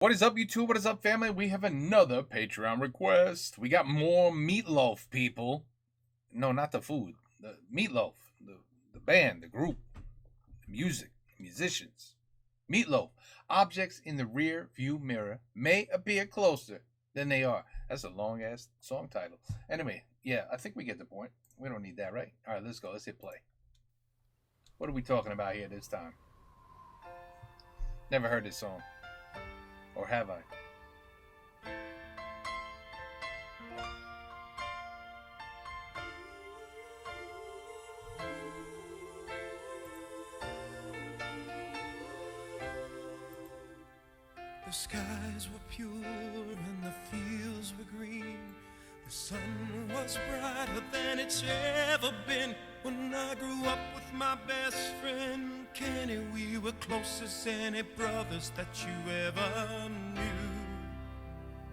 What is up, YouTube? What is up, family? We have another Patreon request. We got more Meatloaf, people. No, not the food. The Meatloaf. The band, the group, the music, musicians. Meatloaf. Objects in the rear view mirror may appear closer than they are. That's a long-ass song title. Anyway, yeah, I think we get the point. We don't need that, right? All right, let's go. Let's hit play. What are we talking about here this time? Never heard this song. Or have I? The skies were pure and the fields were green. The sun was brighter than it's ever been. When I grew up with my best friend Kenny, we were close as any brothers that you ever knew.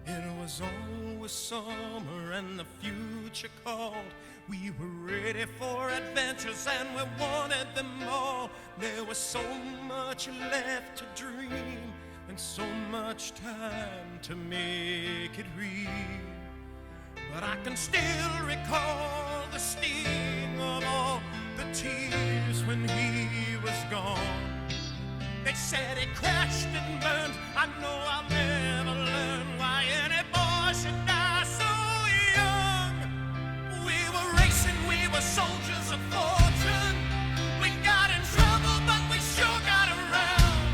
It was always summer and the future called. We were ready for adventures and we wanted them all. There was so much left to dream and so much time to make it real. But I can still recall the sting of all the tears when he was gone. They said he crashed and burned. I know I'll never learn why any boy should die so young. We were racing, we were soldiers of fortune. We got in trouble, but we sure got around.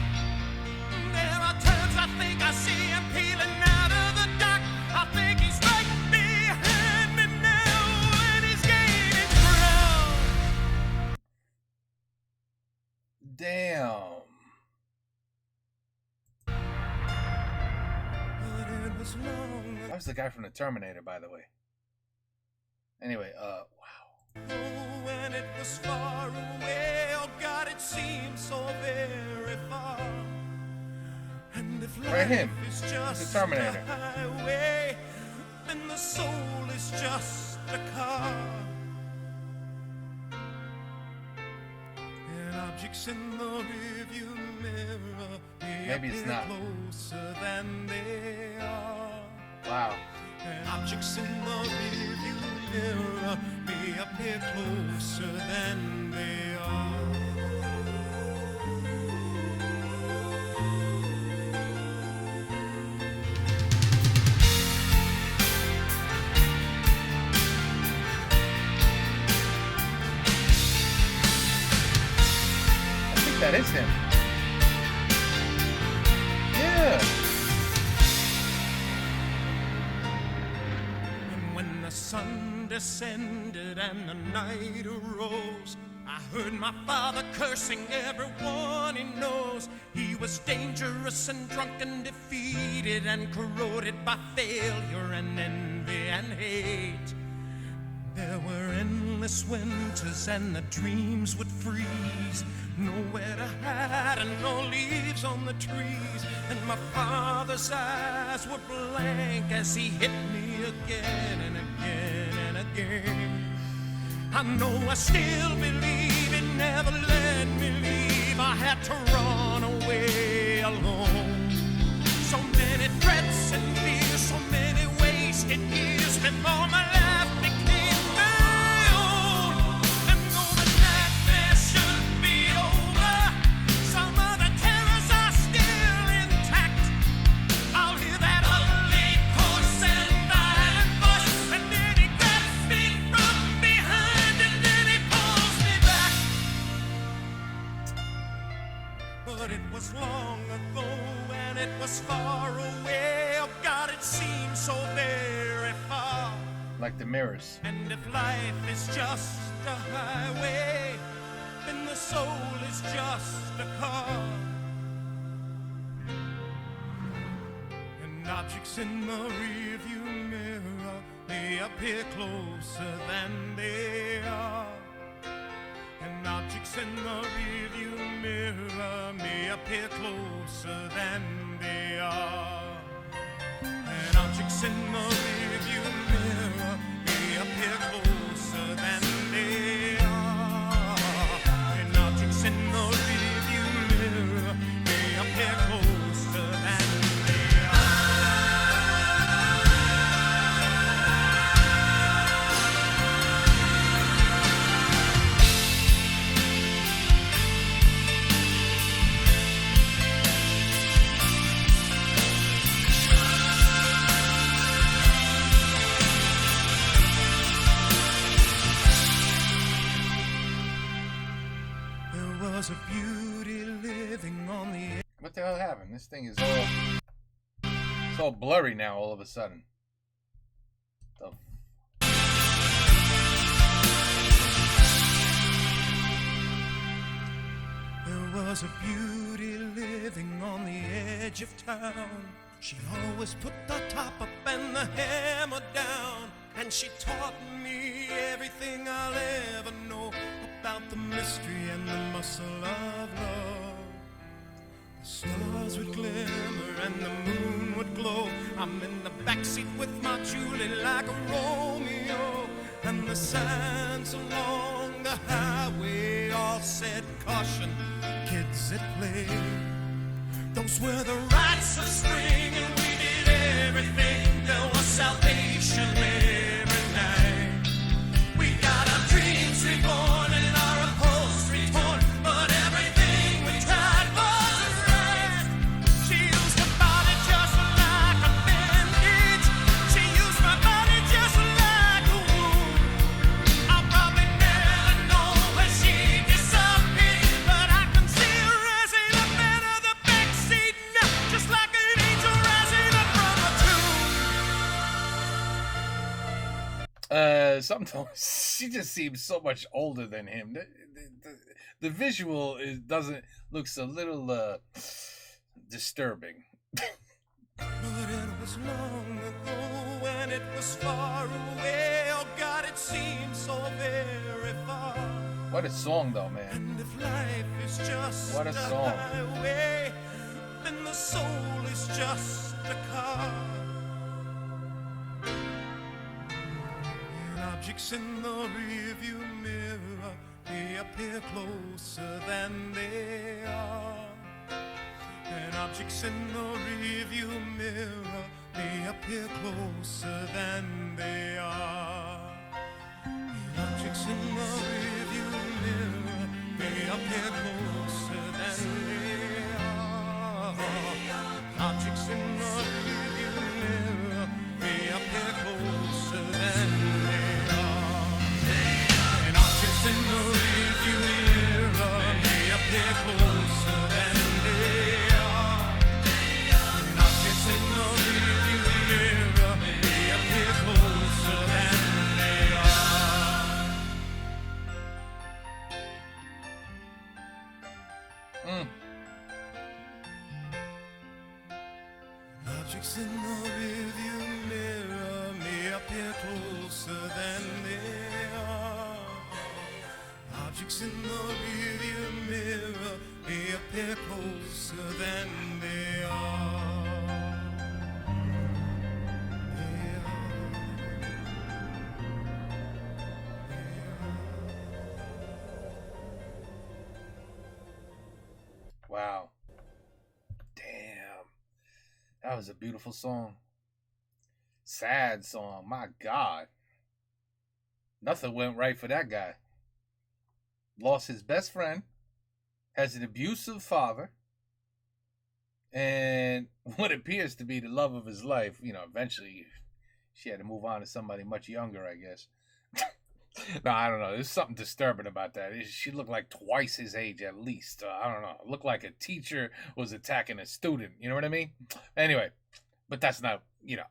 There are times I think I see him peeling out of the dark. I think he's right behind me now, and he's gaining ground. Damn. That was the guy from the Terminator, by the way. Anyway, wow. Oh, and it was far away. Oh God, it seems so very far. And if life him. is The just Terminator. a highway, then the soul is just a car. And objects in the rearview mirror Maybe it's not. closer than they are. Wow. And objects in the rearview mirror may appear closer than they are. I think that is him. Yeah. And when the sun descended and the night arose, I heard my father cursing everyone he knows. He was dangerous and drunk and defeated and corroded by failure and envy and hate. There were endless winters and the dreams would freeze. Nowhere to hide and no leaves on the trees. And my father's eyes were blank as he hit me again and again and again. I know I still believe it never let me leave. I had to run away alone. So many threats and fears, so many wasted years before my life became my own. And though the nightmare should be over, some of the terrors are still intact. I'll hear that ugly horse and violent voice, and then he grabs me from behind and then he pulls me back. But it was long ago and it was far away. Oh God, it seems so very far. Like the mirrors. And if life is just a highway, then the soul is just a car. And objects in the rearview mirror may appear closer than they are. And objects in the rearview mirror may appear closer than they are. And objects in the rearview mirror may appear closer than they are. And objects in the rearview mirror may appear closer than they and this thing is it's all blurry now all of a sudden. The There was a beauty living on the edge of town. She always put the top up and the hammer down. And she taught me everything I'll ever know about the mystery and the muscle of love. The stars would glimmer and the moon would glow. I'm in the backseat with my Julie like a Romeo. And the signs along the highway all said caution, kids at play. Those were the rites of spring and we did everything. There was salvation every night. We got our dreams reborn and our upholstery torn, but everything we tried was right. She used her body just like a bandage. She used my body just like a wound. I'll probably never know where she disappeared, but I can see her rising up out of the backseat now, just like an angel rising up from a tomb. Sometimes she just seems so much older than him. The visual looks a little disturbing. But it was long ago and it was far away. Oh God, it seems so very far. What a song, though, man. And if life is just What a song. highway, then the soul is just a car. And objects in the rearview mirror, they appear closer than they are. And objects in the rearview mirror, they appear closer than they are. And objects in the rearview mirror, they appear closer than they are. Objects in the rearview mirror, they appear closer than they are. And objects in the rearview mirror, they appear closer than they are. And objects in the rearview mirror, they appear closer than they are. Objects in the rearview mirror may appear closer than they are. Objects in the rearview mirror may appear closer than they are. Wow. Damn. That was a beautiful song. Sad song. My God. Nothing went right for that guy. Lost his best friend. Has an abusive father. And what appears to be the love of his life. You know, eventually she had to move on to somebody much younger, I guess. No, I don't know. There's something disturbing about that. She looked like twice his age at least. I don't know. It looked like a teacher was attacking a student. You know what I mean? Anyway, but that's not, you know,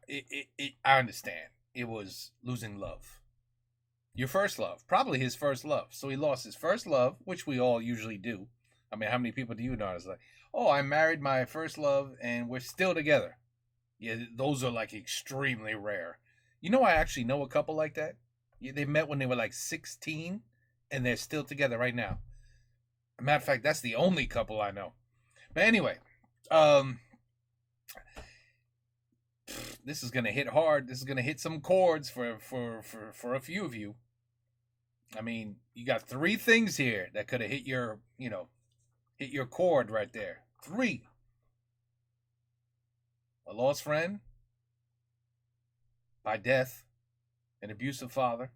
I understand. It was losing love. Your first love. Probably his first love. So he lost his first love, which we all usually do. I mean, how many people do you know? It's like, oh, I married my first love and we're still together. Yeah, those are like extremely rare. You know, I actually know a couple like that. They met when they were like 16 and they're still together right now. As a matter of fact, that's the only couple I know. But anyway, this is going to hit hard. This is going to hit some chords for a few of you. I mean, you got three things here that could have hit your, hit your chord right there. 3. A lost friend by death. An abusive father,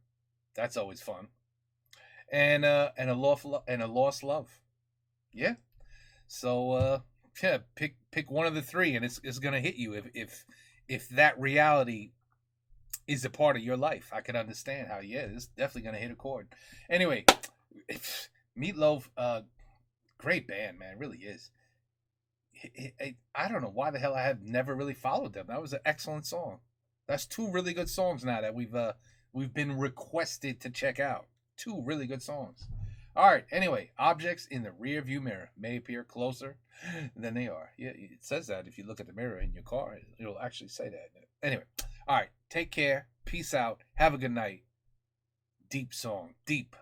that's always fun, and a lost love, yeah. So yeah, pick one of the 3, and it's gonna hit you if that reality is a part of your life. I can understand how it's definitely gonna hit a chord. Anyway, Meatloaf, great band, man, it really is. I don't know why the hell I have never really followed them. That was an excellent song. That's two really good songs now that we've been requested to check out. Two really good songs. All right. Anyway, objects in the rear view mirror may appear closer than they are. Yeah, it says that if you look at the mirror in your car, it'll actually say that. Anyway, all right. Take care. Peace out. Have a good night. Deep song. Deep.